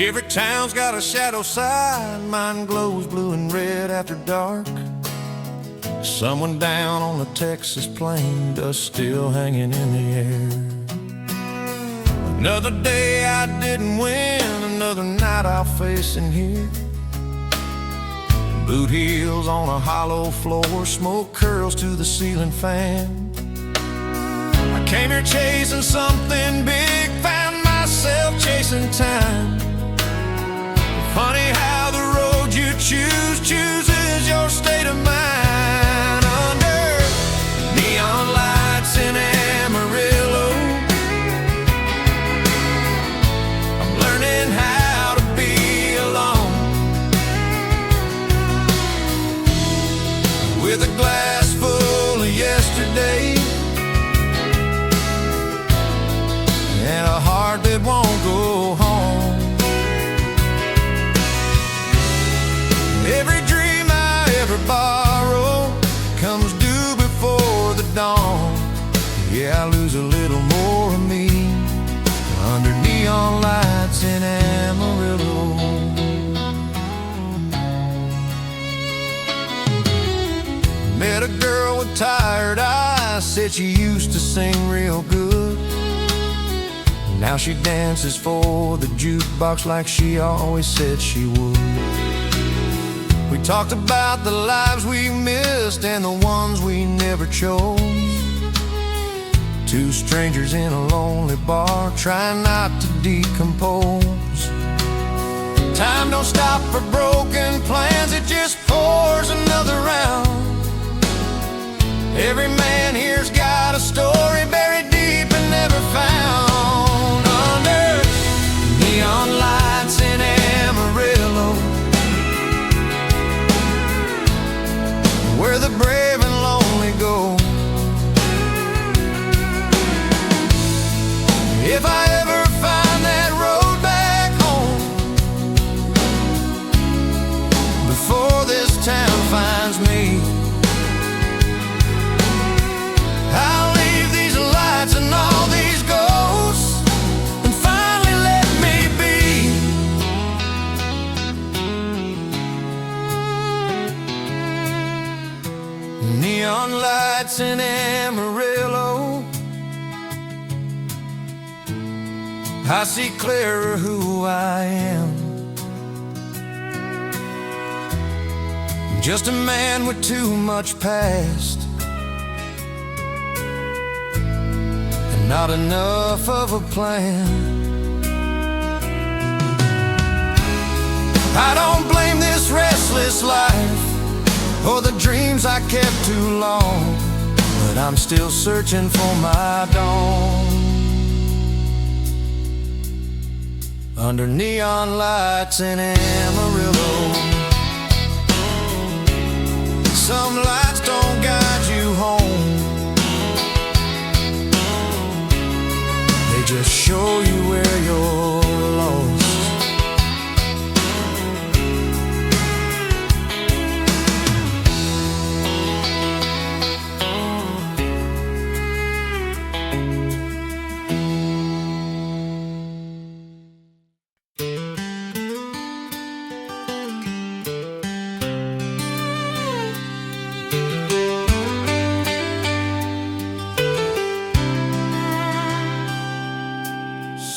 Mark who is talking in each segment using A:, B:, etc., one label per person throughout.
A: Every town's got a shadow side, mine glows blue and red after dark. Someone down on the Texas plain, dust still hanging in the air. Another day I didn't win, another night I'll face in here. Boot heels on a hollow floor, smoke curls to the ceiling fan. I came here chasing something big, found myself chasing time. Funny how the road you choose chooses your state of mind. Under neon lights in Amarillo, I'm learning how to be alone. With a glass full of yesterday and a heart that won't go home. Every dream I ever borrow comes due before the dawn. Yeah, I lose a little more of me under neon lights in Amarillo. Met a girl with tired eyes, said she used to sing real good. Now she dances for the jukebox like she always said she would. We talked about the lives we missed and the ones we never chose. Two strangers in a lonely bar, trying not to decompose. Time don't stop for broken plans, it just pours another round. Every man here's got a story buried deep and never found. Under neon lights in Amarillo, where the brave and lonely go. If I ever find that road back home before this town finds me, I'll leave these lights and all these ghosts and finally let me be. Neon lights in Amarillo, I see clearer who I am. Just a man with too much past and not enough of a plan. I don't blame this restless life or the dreams I kept too long, but I'm still searching for my dawn under neon lights in Amarillo. Some lights don't guide you home, they just show you where you're lost.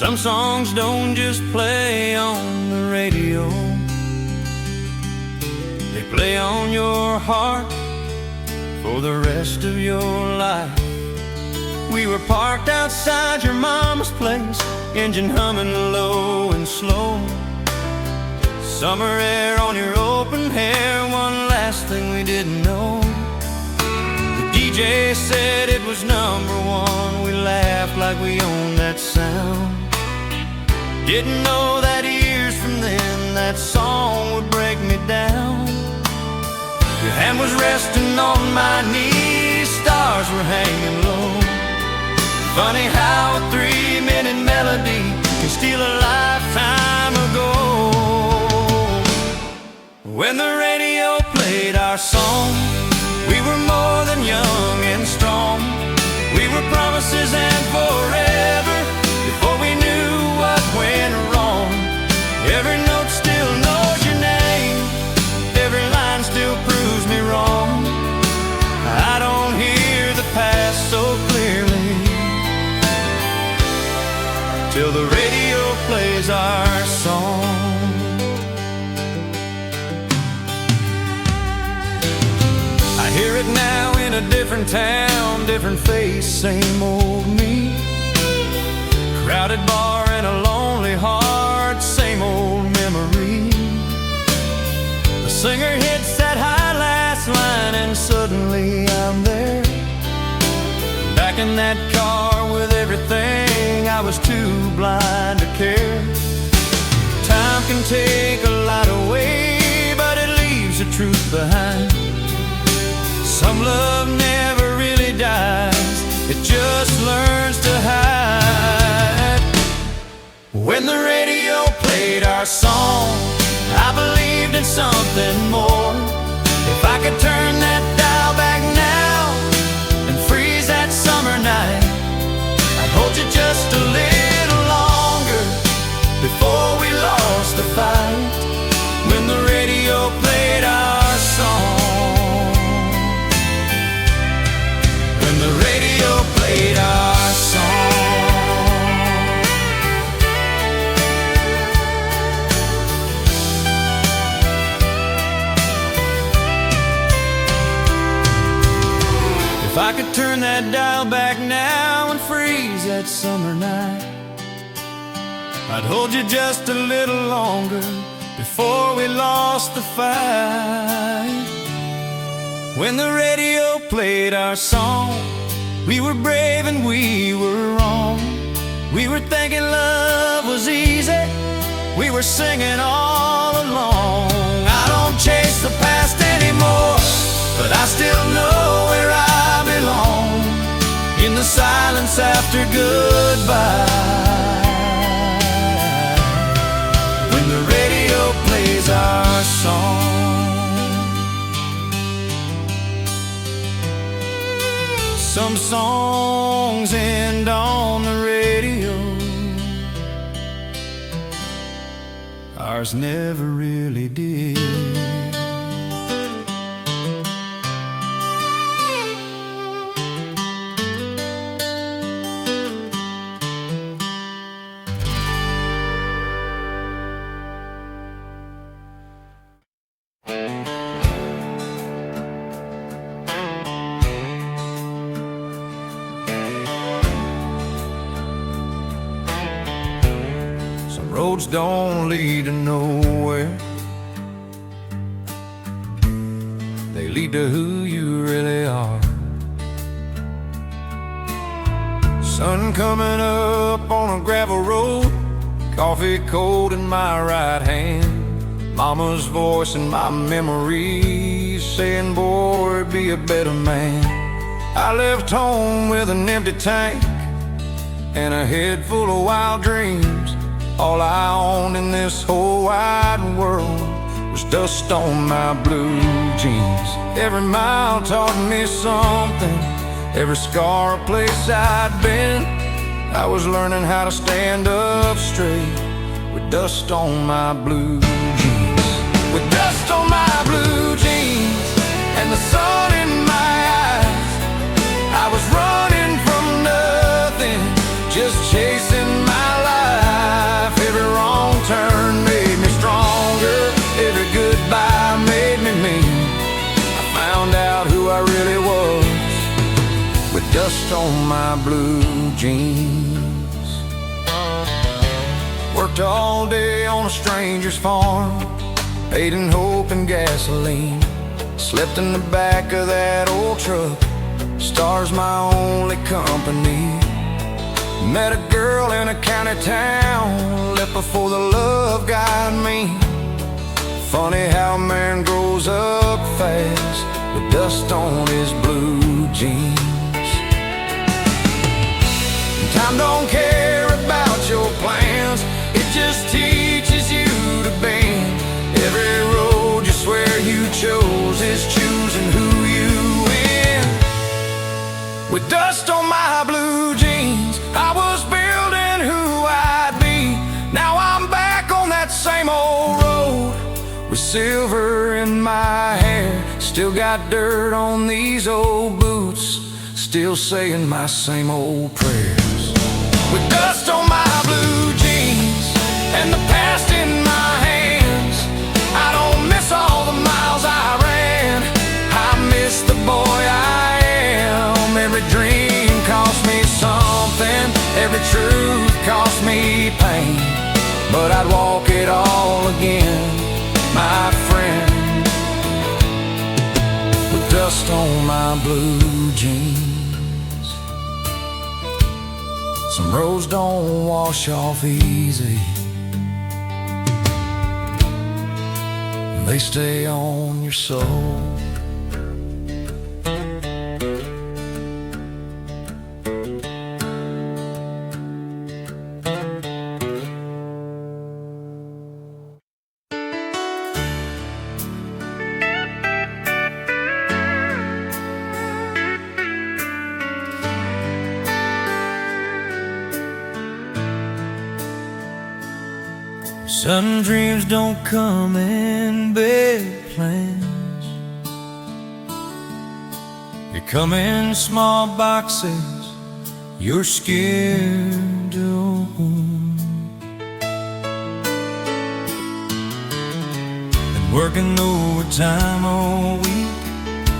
A: Some songs don't just play on the radio, they play on your heart for the rest of your life. We were parked outside your mama's place, engine humming low and slow. Summer air on your open hair, one last thing we didn't know. The DJ said it was #1, we laughed like we owned that sound. Didn't know that years from then that song would break me down. Your hand was resting on my knee, stars were hanging low. Funny how a 3-minute melody can steal a lifetime ago. When the radio played our song, we were more than young and strong. We were promises and forever before we knew what went wrong. a different town, different face, same old me. Crowded bar and a lonely heart, same old memory. The singer hits that high last line and suddenly I'm there, back in that car with everything I was too blind to care. Time can take a lot away, but it leaves the truth behind. Some love never really dies, it just learns to hide. When the radio played our song, I believed in something more. If I could turn that dial back now and freeze that summer night, I'd hold you just a little longer before we lost the fight. When the radio played our song, when the radio played our song. If I could turn that dial back now and freeze that summer night, I'd hold you just a little longer before we lost the fight. When the radio played our song, we were brave and we were wrong. We were thinking love was easy, we were singing all along. I don't chase the past anymore, but I still know where I belong, in the silence after goodbye. When the radio plays our song, some songs end on the radio, ours never really did. Roads don't lead to nowhere, they lead to who you really are. Sun coming up on a gravel road, coffee cold in my right hand, mama's voice in my memories saying, boy, be a better man. I left home with an empty tank and a head full of wild dreams. All I owned in this whole wide world was dust on my blue jeans. Every mile taught me something, every scar a place I'd been. I was learning how to stand up straight with dust on my blue jeans. With dust on my blue jeans and the sun in my eyes, I was running from nothing, just chasing my life. Every wrong turn made me stronger, every goodbye made me mean. I found out who I really was with dust on my blue jeans. Worked all day on a stranger's farm, paid in hope and gasoline. Slept in the back of that old truck, stars my only company. Met a girl in a county town, left before the love got me. Funny how a man grows up fast with dust on his blue jeans. Time don't care about your plans, it just teaches you to bend. Every road you swear you chose is choosing who you win. With dust on my blue jeans, I was building who I'd be. Now I'm back on that same old road with silver in my hair. Still got dirt on these old boots, still saying my same old prayers. With dust on my blue jeans and the past in my hands, I don't miss all the miles I ran, I miss the boy I am. cost me pain, but I'd walk it all again, my friend. With dust on my blue jeans, some roads don't wash off easy, they stay on your soul. Sudden dreams don't come in big plans, they come in small boxes you're scared to open. Been working overtime all week,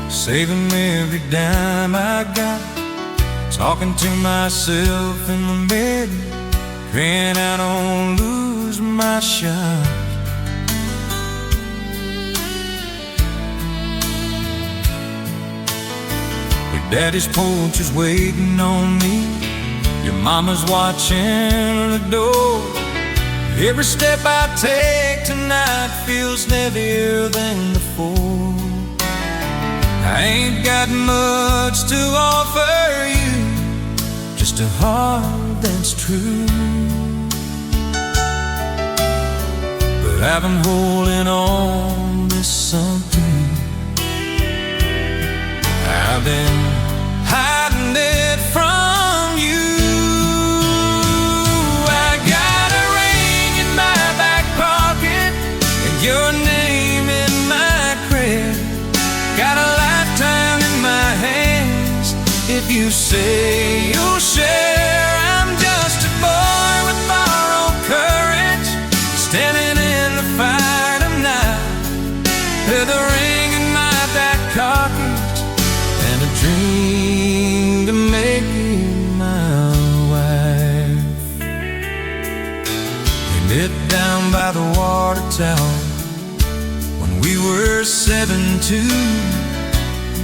A: saving every dime I got, talking to myself in the mirror, praying I don't lose my shot. Your daddy's porch is waiting on me, your mama's watching the door. Every step I take tonight feels heavier than before. I ain't got much to offer you, just a heart that's true. I've been holding on to something, I've been hiding it from you. I got a ring in my back pocket and your name in my crib, got a lifetime in my hands if you say you'll share. I'm just a boy with borrowed courage, standing fire tonight, with a ring in my back pocket and a dream to make you my wife. We met down by the water tower when we were 7-2.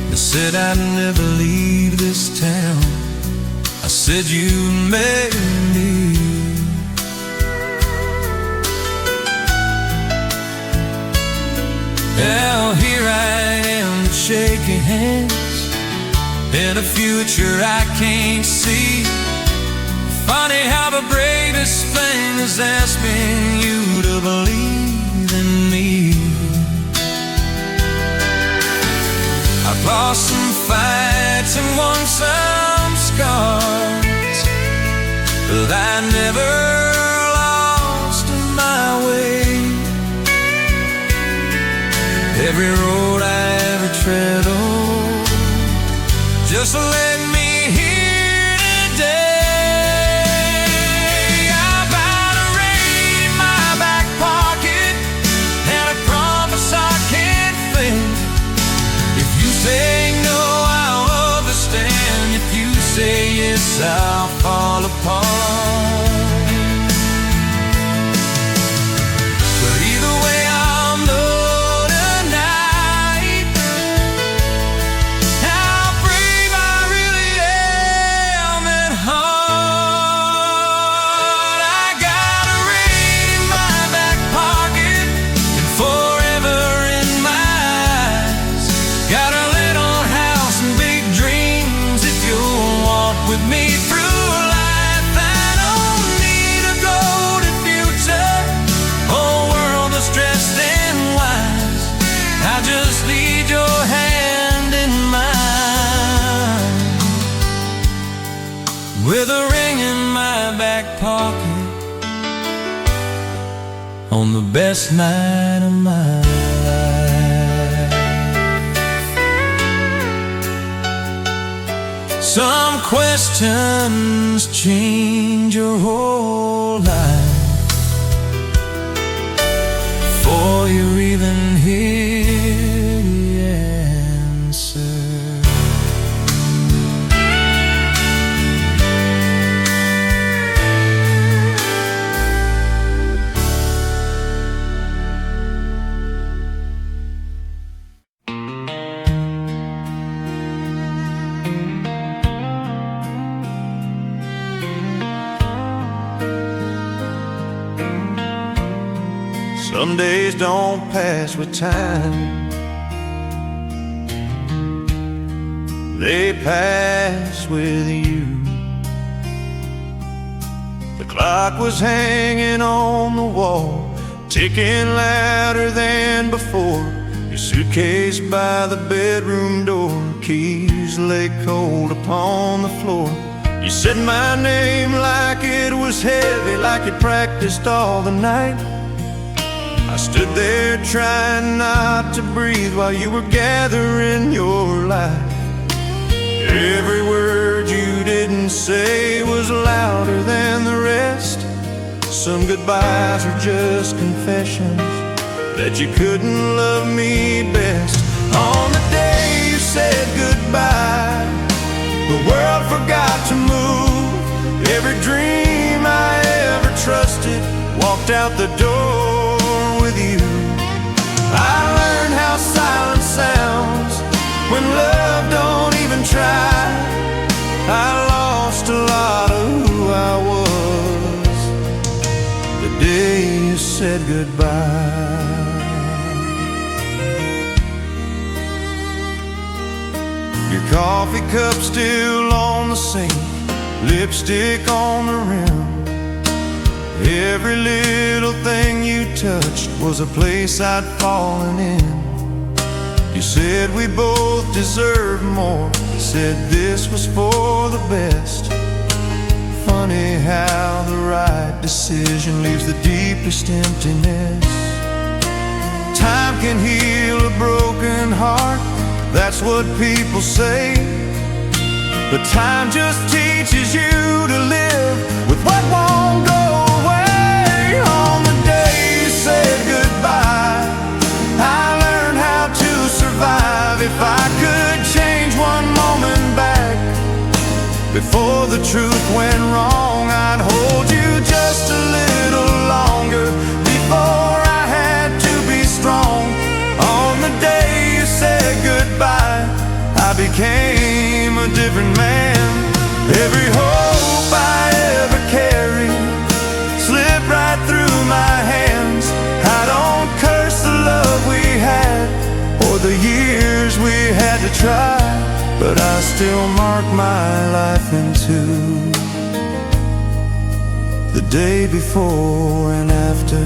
A: They said I'd never leave this town, I said you made me. Well, here I am to shake your hands in a future I can't see. Funny how the bravest thing is asking you to believe in me. I've lost some fights and won some scars, but I never lost my way. Every road I ever tread on just led me here today. I've got a ring in my back pocket and a promise I can't fake. If you say no, I'll understand. If you say yes, I'll fall apart. But either way, I'll know with a ring in my back pocket on the best night of my life. Some questions change your whole life before you're even hear the answer. Some days don't pass with time, they pass with you. The clock was hanging on the wall, ticking louder than before. Your suitcase by the bedroom door, keys lay cold upon the floor. You said my name like it was heavy, like you'd practiced all the night. I stood there trying not to breathe while you were gathering your life. Every word you didn't say was louder than the rest. Some goodbyes are just confessions that you couldn't love me best. On the day you said goodbye, the world forgot to move. Every dream I ever trusted walked out the door with you. I learned how silence sounds when love don't even try. I lost a lot of who I was the day you said goodbye. Your coffee cup still on the sink, lipstick on the rim. Every little thing you touched was a place I'd fallen in. You said we both deserved more, said this was for the best. Funny how the right decision leaves the deepest emptiness. Time can heal a broken heart, that's what people say. But time just teaches you to live with what won't go away. On the day you said goodbye, I learned how to survive. If I could change one moment back before the truth went wrong, I'd hold you just a little longer before I had to be strong. On the day you said goodbye, I became a different man. Every hope I ever carried slipped right through my hands. I don't curse the love we had or the years we had to try, but I still mark my life in two. The day before and after,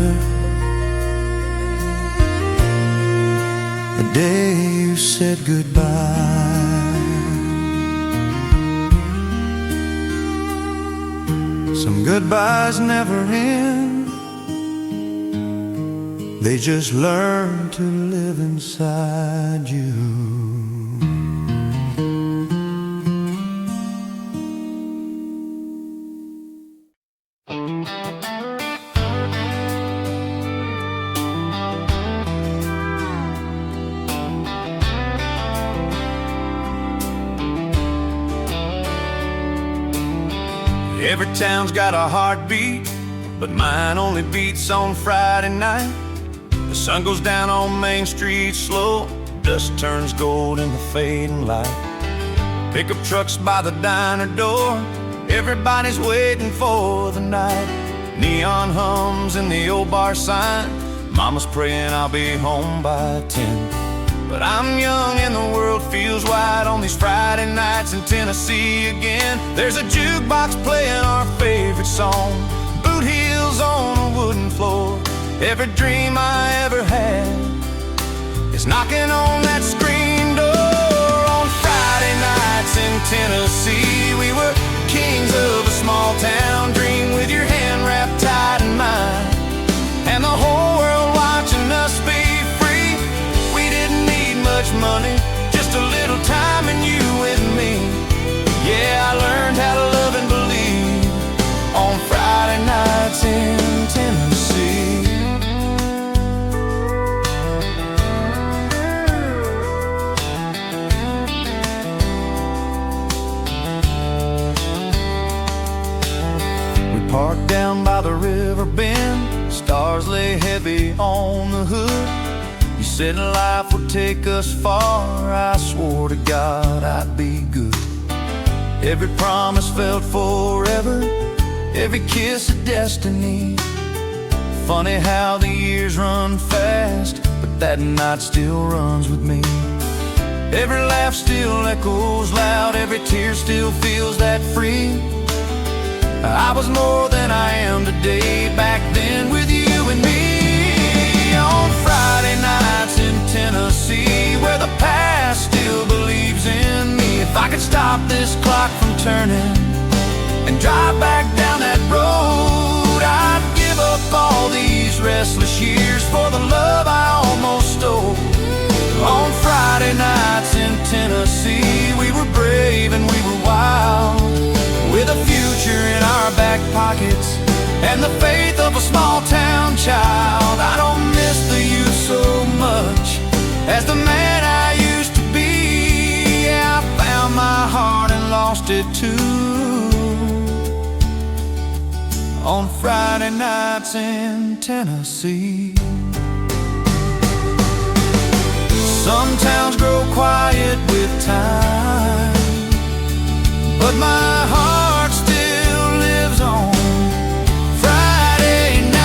A: the day you said goodbye. Some goodbyes never end, they just learn to live inside you. Every town's got a heartbeat, but mine only beats on Friday night. The sun goes down on Main Street slow, dust turns gold in the fading light. Pickup trucks by the diner door, everybody's waiting for the night. Neon hums in the old bar sign, mama's praying I'll be home by 10. But I'm young and the world feels wide on these Friday nights in Tennessee again. There's a jukebox playing our favorite song, boot heels on a wooden floor. Every dream I ever had is knocking on that screen door. On Friday nights in Tennessee, we were kings of a small town dream, with your hand wrapped tight in mine, and the whole world watching us be free. We didn't need much money, just a little time and you with me. Yeah, I learned how to love and believe on Friday nights in Tennessee. We parked down by the river bend, stars lay heavy on the hood. You said life would take us far, I swore to God I'd be good. Every promise felt forever, every kiss a destiny. Funny how the years run fast, but that night still runs with me. Every laugh still echoes loud, every tear still feels that free. I was more than I am today back then with you and me. On Friday nights in Tennessee, where the past still believes in me. If I could stop this clock from turning and drive back down that road, I'd give up all these restless years for the love I almost stole. On Friday nights in Tennessee, we were brave and we were wild, with a future in our back pockets and the faith of a small town child. I don't miss the youth so much as the man I used to be. Yeah, I found my heart and lost it too. On Friday nights in Tennessee. Some towns grow quiet with time, but my heart still lives on Friday night.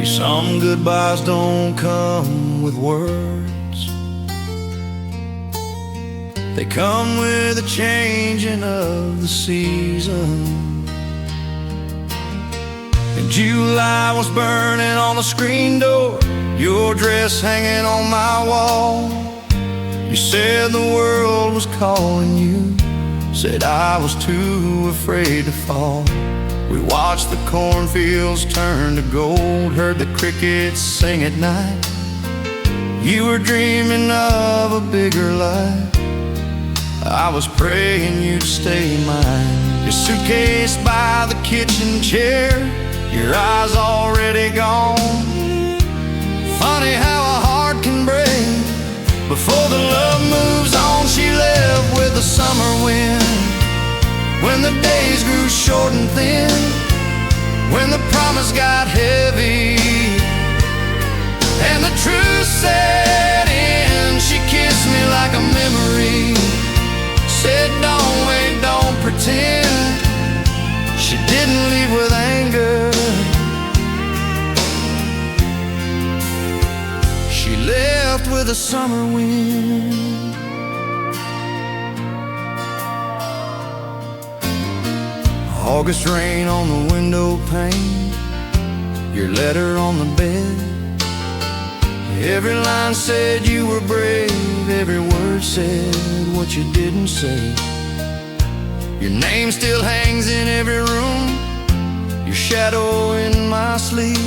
A: Some goodbyes don't come with words, they come with the changing of the season. And July was burning on the screen door, your dress hanging on my wall. You said the world was calling you, said I was too afraid to fall. We watched the cornfields turn to gold, heard the crickets sing at night. You were dreaming of a bigger life, I was praying you'd stay mine. Your suitcase by the kitchen chair, your eyes already gone. Funny how a heart can break before the love moves on. She left with the summer wind, when the days grew short and thin, when the promise got heavy and the truth set in. She kissed me like a memory, said don't wait, don't pretend. She didn't leave with anger, she left with a summer wind. August rain on the window pane, your letter on the bed. Every line said you were brave, every word said what you didn't say. Your name still hangs in every room, your shadow in my sleep.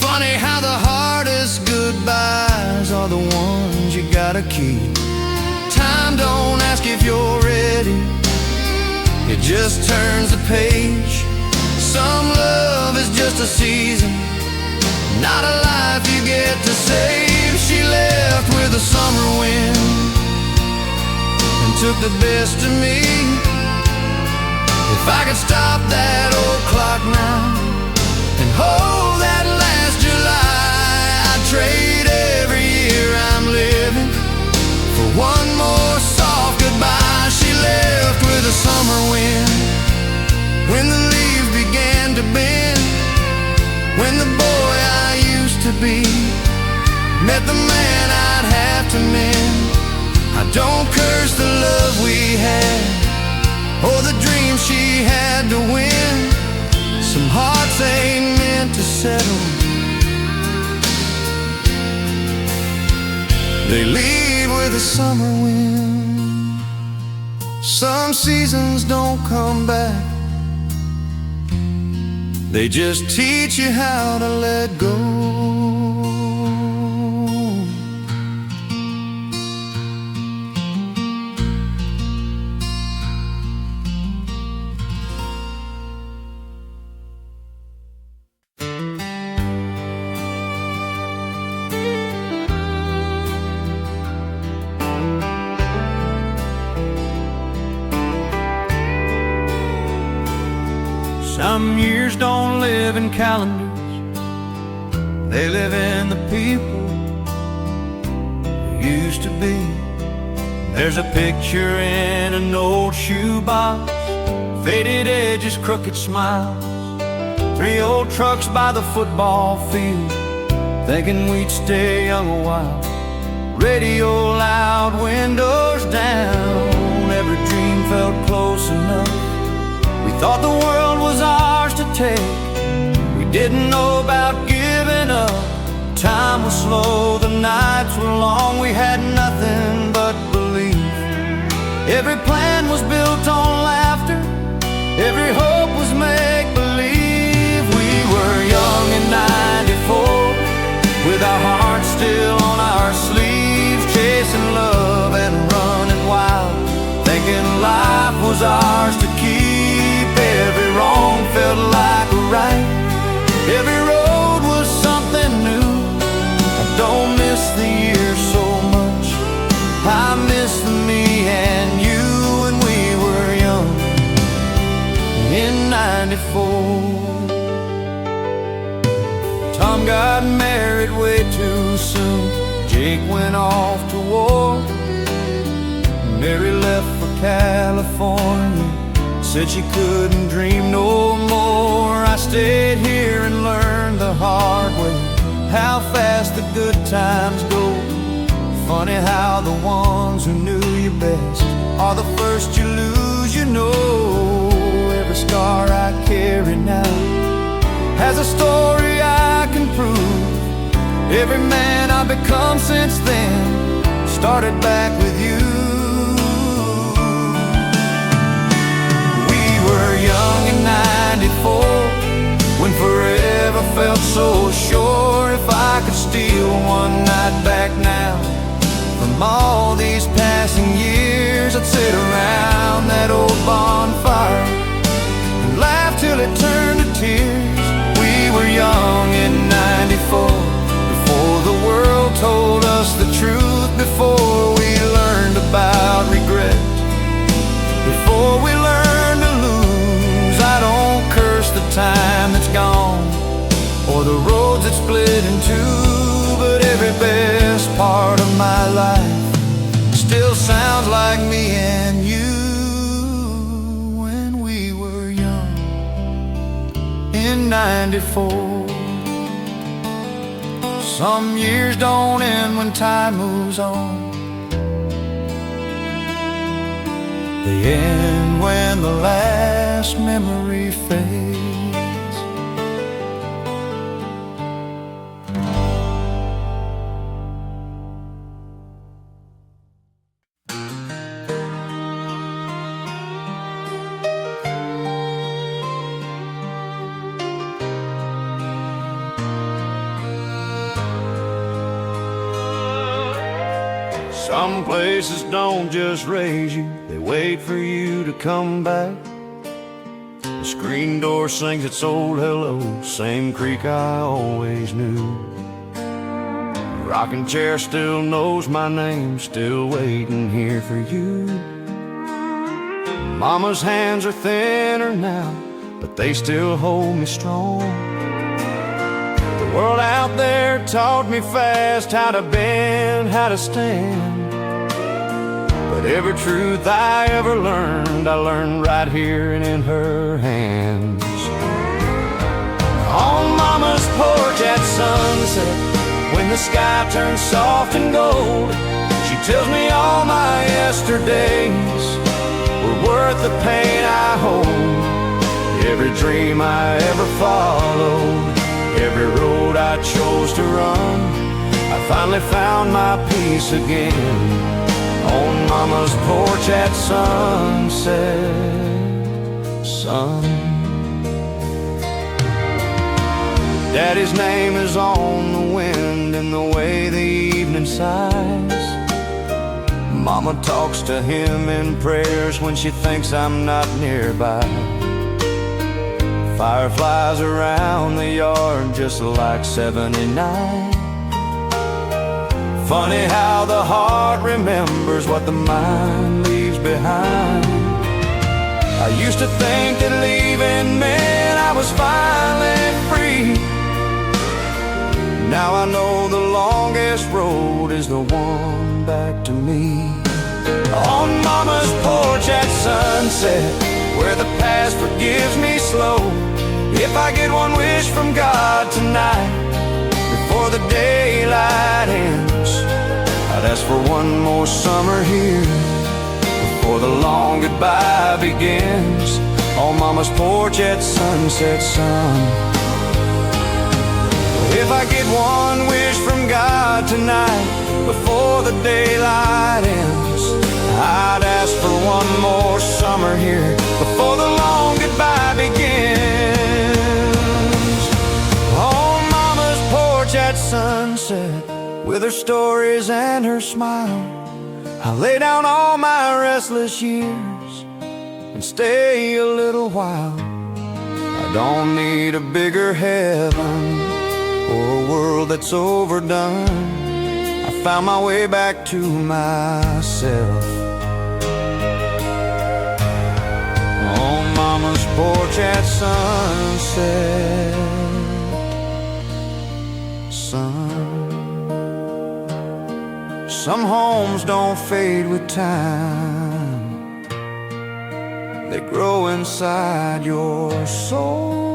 A: Funny how the hardest goodbyes are the ones you gotta keep. Time don't ask if you're ready, it just turns the page. Some love is just a season, not a life you get to save. She left with a summer wind and took the best of me. If I could stop that old clock now and hold that last July, I'd trade every year I'm living for one more soft goodbye. She left with a summer wind, when the leaves began to bend, when the boy I used to be met the man I'd have to mend. I don't curse the love we had or the dream she had to win. Some hearts ain't meant to settle, they leave with a summer wind. Some seasons don't come back, they just teach you how to let go. Some years don't live in calendars, they live in the people who used to be. There's a picture in an old shoebox, faded edges, crooked smiles. 3 old trucks by the football field, thinking we'd stay young a while. Radio loud, windows down, every dream felt close enough. We thought the world was ours to take, we didn't know about giving up. Time was slow, the nights were long, we had nothing but belief. Every plan was built on laughter, every hope was make-believe. We were young in '94, with our hearts still on our sleeves, chasing love and running wild, thinking life was ours to keep. Every wrong felt like a right, every road was something new. I don't miss the years so much, I miss me and you when we were young in '94. Tom got married way too soon, Jake went off to war, Mary left for California, said she couldn't dream no more. I stayed here and learned the hard way how fast the good times go. Funny how the ones who knew you best are the first you lose, you know. Every scar I carry now has a story I can prove. Every man I've become since then started back with you. We were young in '94, when forever felt so sure. If I could steal one night back now from all these passing years, I'd sit around that old bonfire and laugh till it turned to tears. We were young in '94, before the world told us the truth, before we learned about regret, before we learned to lose. I don't curse the time that's gone, or the roads that split in two, but every best part of my life still sounds like me and you when we were young in '94. Some years don't end when time moves on, they end when the last memory fades. Some places don't just raise you, they wait for you to come back. The screen door sings its old hello, same creak I always knew. The rocking chair still knows my name, still waiting here for you. Mama's hands are thinner now, but they still hold me strong. The world out there taught me fast how to bend, how to stand. But every truth I ever learned, I learned right here and in her hands. On Mama's porch at sunset, when the sky turns soft and gold, she tells me all my yesterdays were worth the pain I hold. Every dream I ever followed, every road I chose to run, I finally found my peace again on Mama's porch at sunset, son. Daddy's name is on the wind and the way the evening sighs. Mama talks to him in prayers when she thinks I'm not nearby. Fireflies around the yard just like '79. Funny how the heart remembers what the mind leaves behind. I used to think that leaving meant I was finally free. Now I know the longest road is the one back to me. On Mama's porch at sunset, where the past forgives me slow. If I get one wish from God tonight, before the daylight ends, I'd ask for one more summer here, before the long goodbye begins. On Mama's porch at sunset, son. If I get one wish from God tonight, before the daylight ends, I'd ask for one more summer here, before the long goodbye begins. On Mama's porch at sunset, with her stories and her smile, I lay down all my restless years and stay a little while. I don't need a bigger heaven or a world that's overdone. I found my way back to myself. On Mama's porch at sunset, son. Some homes don't fade with time, they grow inside your soul.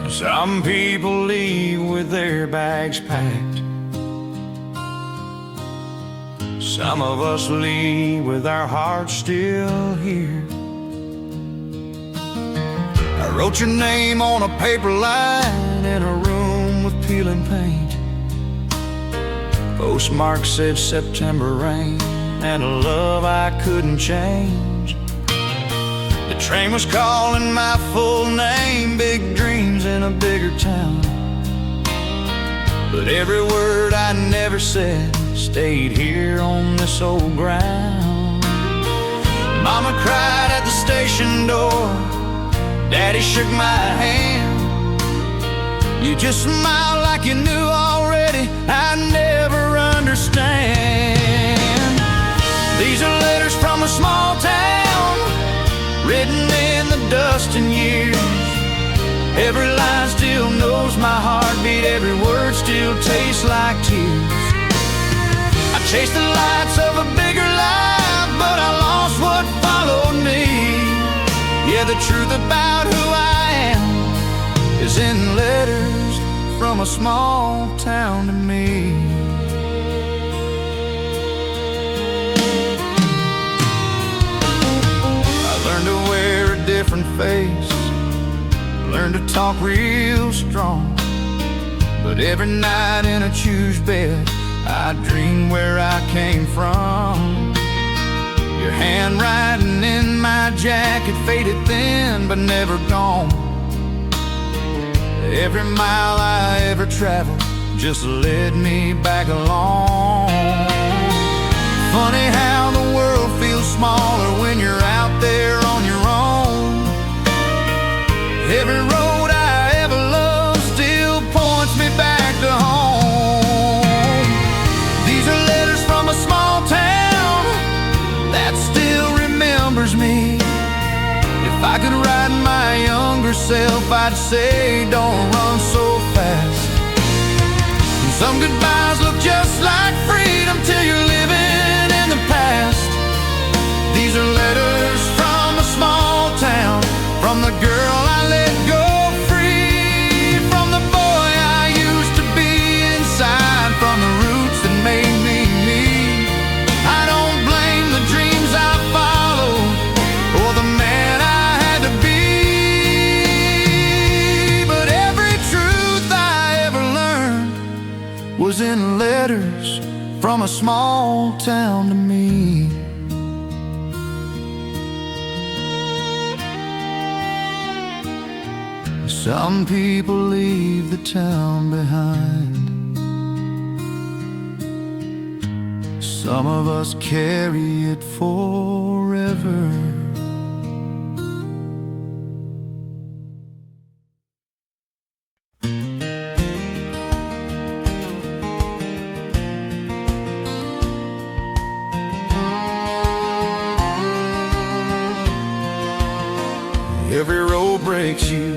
A: Some people leave with their bags packed. Some of us leave with our hearts still here. I wrote your name on a paper line in a room with peeling paint. Postmark said September rain, and a love I couldn't change. The train was calling my full name, big dreams in a bigger town. But every word I never said stayed here on this old ground. Mama cried at the station door, Daddy shook my hand. You just smiled like you knew already I'd never understand. These are letters from a small town, written in the dust and years. Every line still knows my heartbeat, every word still tastes like tears. I chased the lights of a bigger life, but I lost what followed me. Yeah, the truth about who I am is in letters from a small town to me. I learned to wear a different face, learned to talk real strong. But every night in a chew's bed, I dream where I came from. Your handwriting in my jacket, faded thin but never gone. Every mile I ever traveled just led me back along. Funny how the world feels smaller when you're out there on your own. Every road I ever loved still points me back to home. These are letters from a small town that still remembers me. If I could write my younger self, I'd say don't run so fast. And some goodbyes look just like freedom till you're living in the past. These are letters from a small town, from the girl I let go free, from the boy I used to be inside, from the roots that made me me. I don't blame the dreams I followed or the man I had to be, but every truth I ever learned was in letters from a small town to me. Some people leave the town behind. Some of us carry it forever. Every road breaks you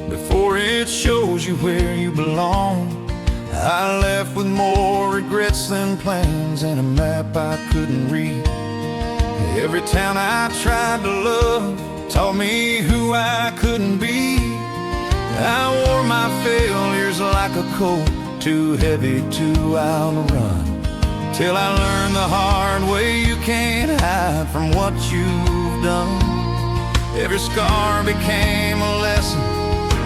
A: before it shows you where you belong. I left with more regrets than plans and a map I couldn't read. Every town I tried to love taught me who I couldn't be. I wore my failures like a coat, too heavy to outrun, till I learned the hard way you can't hide from what you've done. Every scar became a lesson,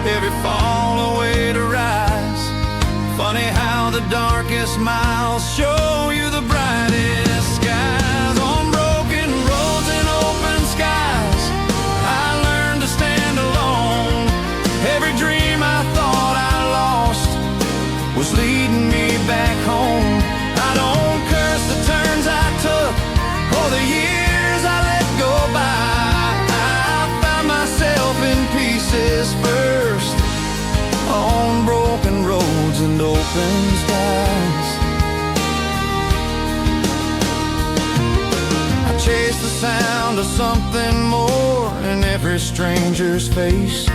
A: every fall a way to rise. Funny how the darkest miles show you the brightest skies. On broken roads and open skies, I learned to stand alone. Every dream I thought I lost was leading me back home. I don't curse the turns I took or the years I let go by. In pieces first, on broken roads and open skies. I chased the sound of something more in every stranger's face,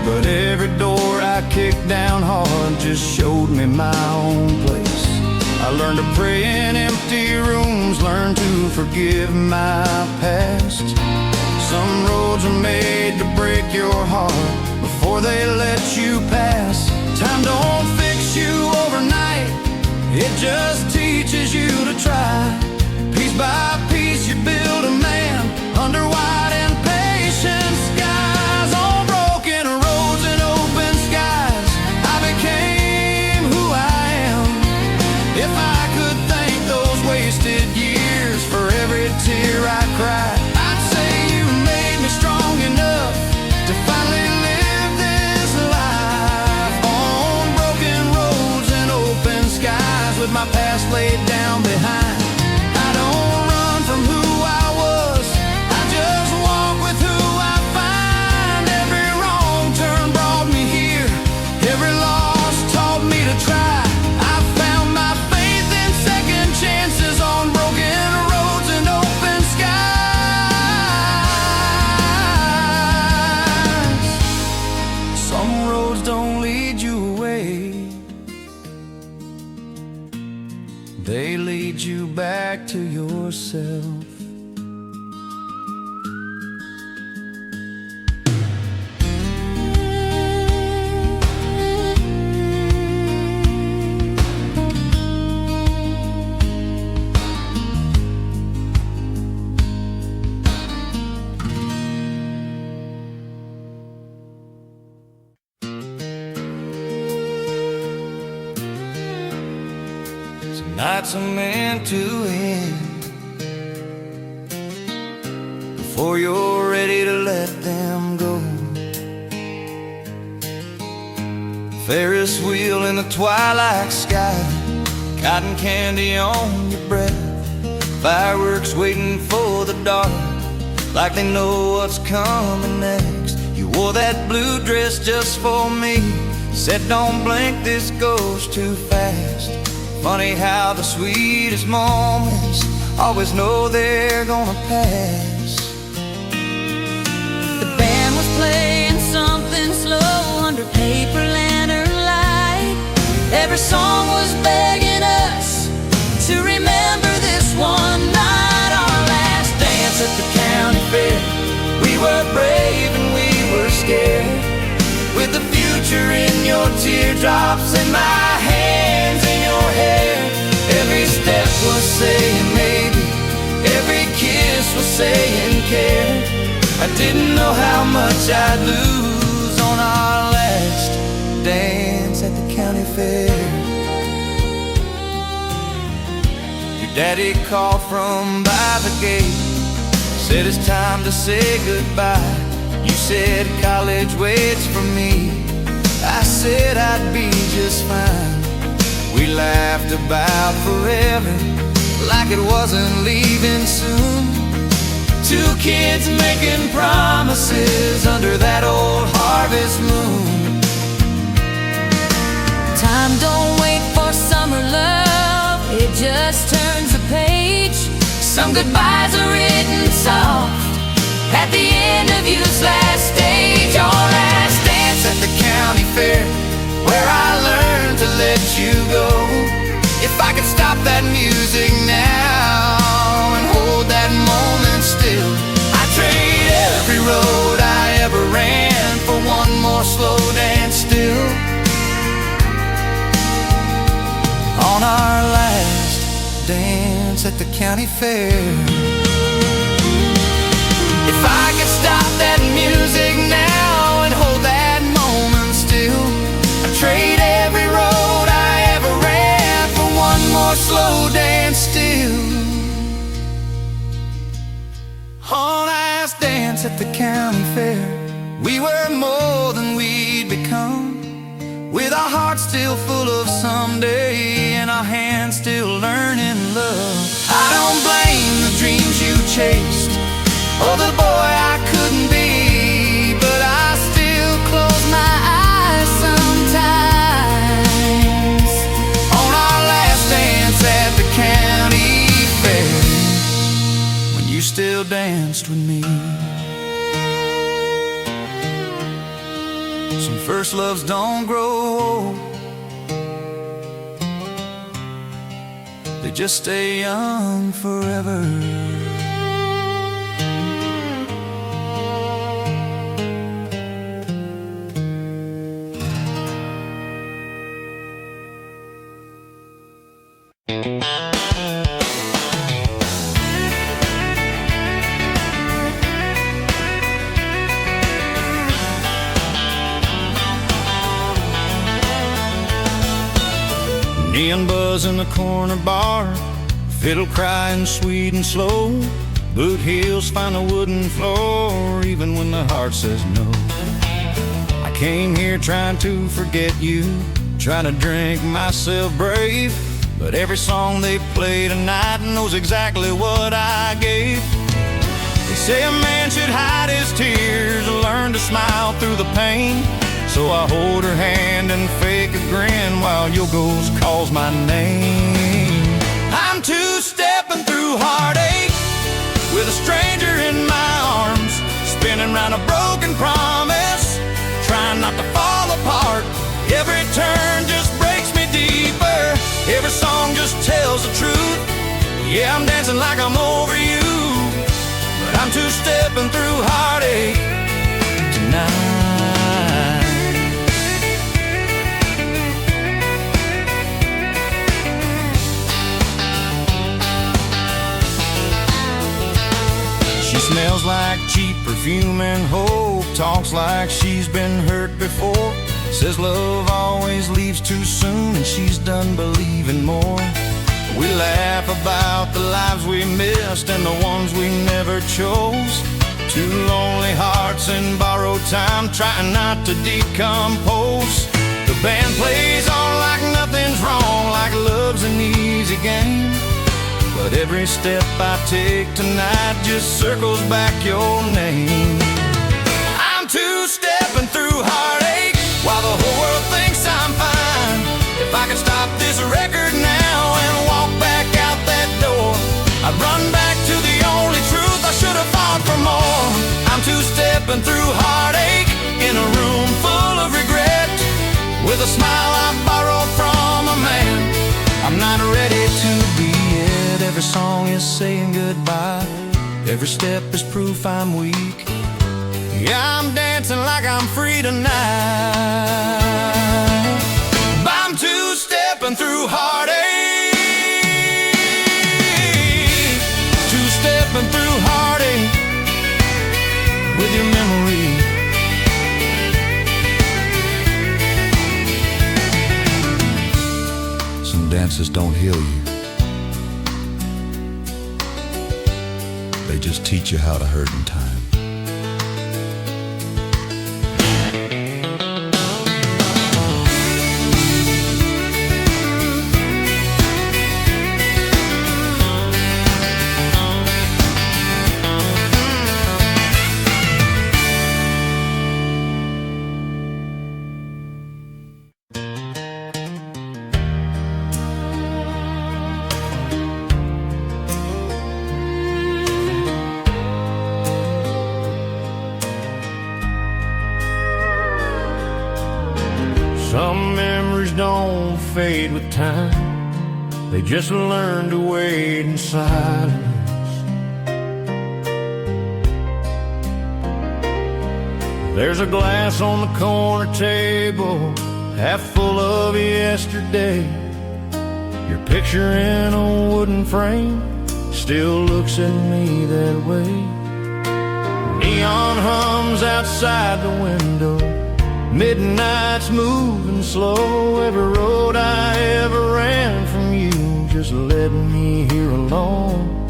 A: but every door I kicked down hard just showed me my own place. I learned to pray in empty rooms, learned to forgive my past. Some roads are made to break your heart before they let you pass. Time don't fix you overnight, it just teaches you to try. Piece by piece you build a man under wide and patient skies. On broken roads and open skies, I became who I am. If I could thank those wasted years for every tear I cried, I'd say you made me strong enough to finally live this life. On broken roads and open skies, with my past laid down behind. I don't run from who I was, I just walk with who I find. Every wrong turn brought me here, every loss taught me to try. I found my faith in second chances on broken roads and open skies. Some roads don't lead you away, they lead you back to yourself. Nights are meant to end before you're ready to let them go. Ferris wheel in the twilight sky, cotton candy on your breath, fireworks waiting for the dark, like they know what's coming next. You wore that blue dress just for me, said don't blink, this goes too fast. Funny how the sweetest moments always know they're gonna pass.
B: The band was playing something slow under paper lantern light. Every song was begging us to remember this one night, our last dance at the county fair. We were brave and we were scared, with the future in your teardrops and my hands in your hair. Every step was saying maybe, every kiss was saying care. I didn't know how much I'd lose on our last dance at the county fair. Your daddy called from by the gate, said it's time to say goodbye.
A: You said college waits for me. I said I'd be just fine. We laughed about forever, like it wasn't leaving soon. Two kids making promises under that old harvest moon.
B: Time don't wait for summer love, it just turns the page. Some goodbyes are written soft at the end of youth's last stage. Our last dance
A: At the county fair, where I learned to let you go. If I could stop that music now and hold that moment still, I'd trade every road I ever ran for one more slow dance still. On our last dance at the county fair, if I could stop that music now and hold that moment still, I'd trade every road I ever ran for one more slow dance still. On last dance at the county fair, we were more than we'd become, with our hearts still full of someday and our hands still learning love. I don't blame the dreams you chased or the boy I couldn't be, but I still close my eyes sometimes on our last dance at the county fair, when you still danced with me. Some first loves don't grow old, they just stay young forever. Neon buzz in the corner bar, fiddle crying sweet and slow. Boot heels find the wooden floor, even when the heart says no. I came here trying to forget you, trying to drink myself brave, but every song they play tonight knows exactly what I gave. They say a man should hide his tears, learn to smile through the pain. So I hold her hand and fake a grin while your ghost calls my name. I'm two-stepping through heartache with a stranger in my arms, spinning round a broken promise, trying not to fall apart. Every turn just breaks me deeper, every song just tells the truth. Yeah, I'm dancing like I'm over you, but I'm two-stepping through heartache tonight. She smells like cheap perfume and hope, talks like she's been hurt before, says love always leaves too soon and she's done believing more. We laugh about the lives we missed and the ones we never chose. Two lonely hearts in borrowed time, trying not to decompose. The band plays on like nothing's wrong, like love's an easy game. But every step I take tonight just circles back your name. I'm two-stepping through heartache while the whole world thinks I'm fine. If I could stop this record now and walk back out that door, I'd run back to the only truth I should have fought for more. I'm two-stepping through heartache in a room full of regret, with a smile I borrowed from a man I'm not ready to be yet. Every song is saying goodbye, every step is proof I'm weak. Yeah, I'm dancing like I'm free tonight. I'm two-stepping through heartache, two-stepping through heartache with your memory. Some dances don't heal you, they just teach you how to hurt in time. Some memories don't fade with time, they just learn to wait in silence. There's a glass on the corner table, half full of yesterday. Your picture in a wooden frame still looks at me that way. Neon hums outside the window, midnight's moving slow. Every road I ever ran from you just led me here alone.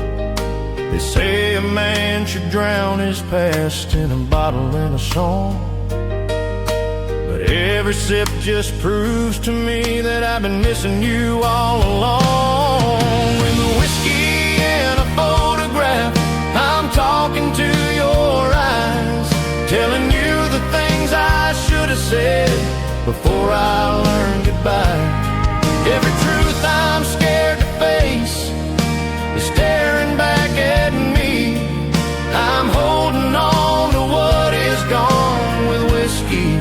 A: They say a man should drown his past in a bottle and a song, but every sip just proves to me that I've been missing you all along. With a whiskey and a photograph, I'm talking to your eyes, telling you the things I should have said before I learned goodbye. Every truth I'm scared to face is staring back at me. I'm holding on to what is gone with whiskey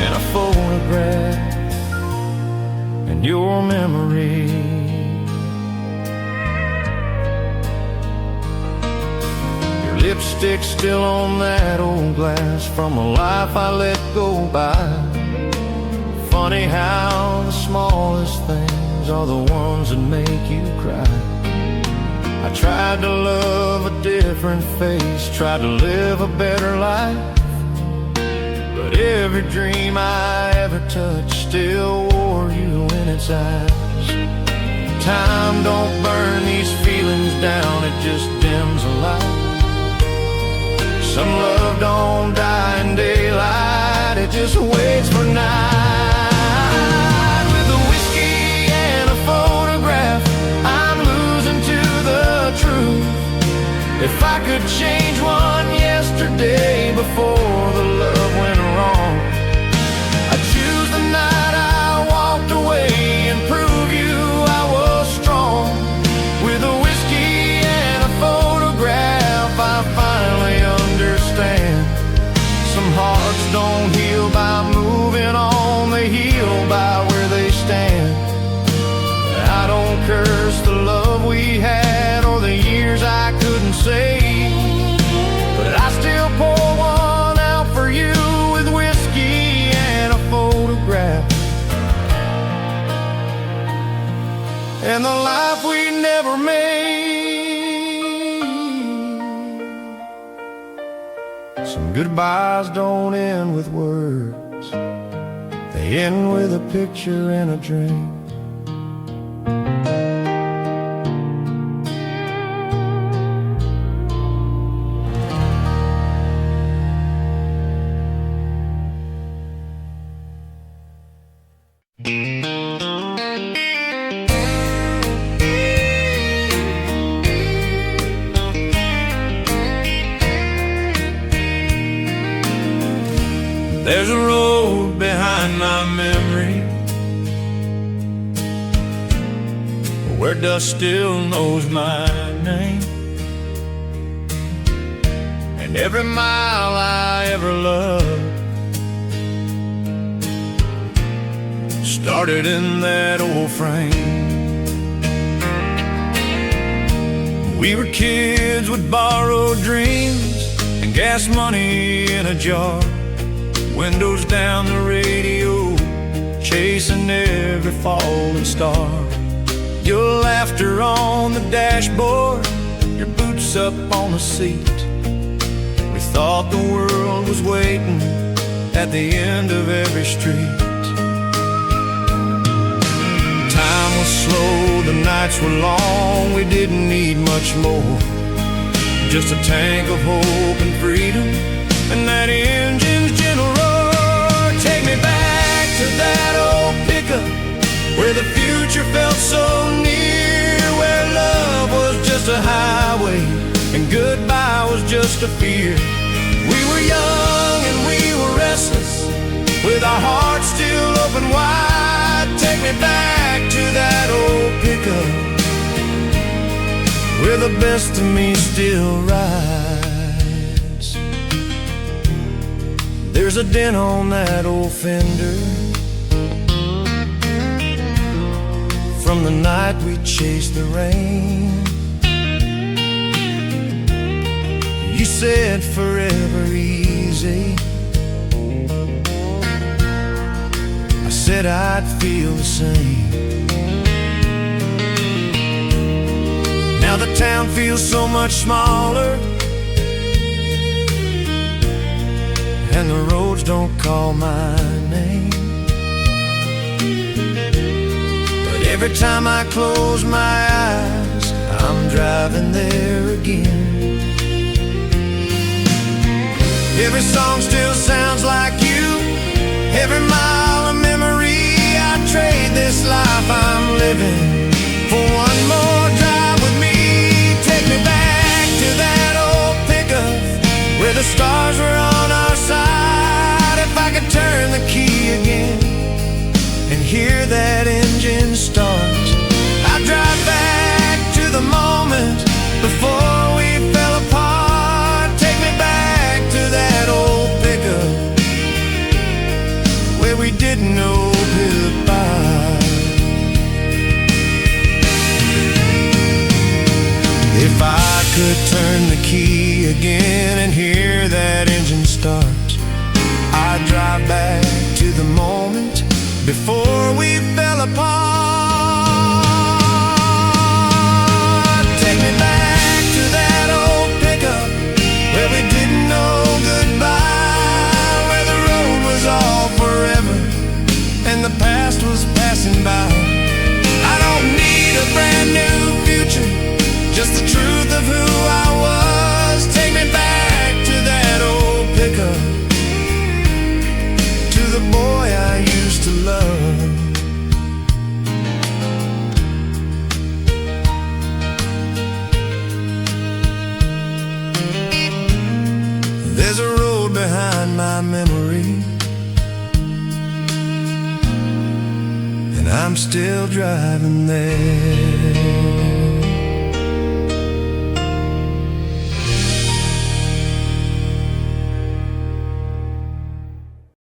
A: and a photograph and your memory. Your lipstick's still on that old glass from a life I let go by. Funny how the smallest things are the ones that make you cry. I tried to love a different face, tried to live a better life, but every dream I ever touched still wore you in its eyes. Time don't burn these feelings down, it just dims a light. Some love don't die in daylight, it just waits for night. With a whiskey and a photograph, I'm losing to the truth. If I could change one yesterday before the love went wrong, I'd choose the night I walked away and prove you I was strong. With a whiskey and a photograph, I finally understand. Some hearts don't heal by moving on, they heal by where they stand. I don't curse the love we had or the years I couldn't save, but I still pour one out for you with whiskey and a photograph and the life we never made. Some goodbyes don't end with words, they end with a picture and a dream. There's a road behind my memory where dust still knows my name, and every mile I ever loved started in that old frame. We were kids with borrowed dreams and gas money in a jar, windows down the radio, chasing every falling star. Your laughter on the dashboard, your boots up on the seat. We thought the world was waiting at the end of every street. Time was slow, the nights were long, we didn't need much more. Just a tank of hope and freedom, and that engine's gentle roar. Take me back to that old pickup, where the future felt so near, where love was just a highway and goodbye was just a fear. We were young and we were restless, with our hearts still open wide. Take me back to that old pickup, where the best of me still rides. There's There's a dent on that old fender from the night we chased the rain. You said forever easy. I said I'd feel the same. Now the town feels so much smaller, and the roads don't call my name. But every time I close my eyes, I'm driving there again. Every song still sounds like you. Every mile of memory, I trade this life I'm living for one more drive with me. Take me back to that old pickup where the stars were on our side. If I could turn the key again and hear that engine start, I'd drive back to the moment before we fell apart. Take me back to that old pickup where we didn't know goodbye. If I could turn the key again and hear that engine start, I'd drive back to the moment before we fell apart. Take me back to that old pickup where we didn't know goodbye, where the road was all forever and the past was passing by. I don't need a brand new future, just the truth of who I was. Take me back to that old pickup, to the boy I used to love. There's a road behind my memory, and I'm still driving there.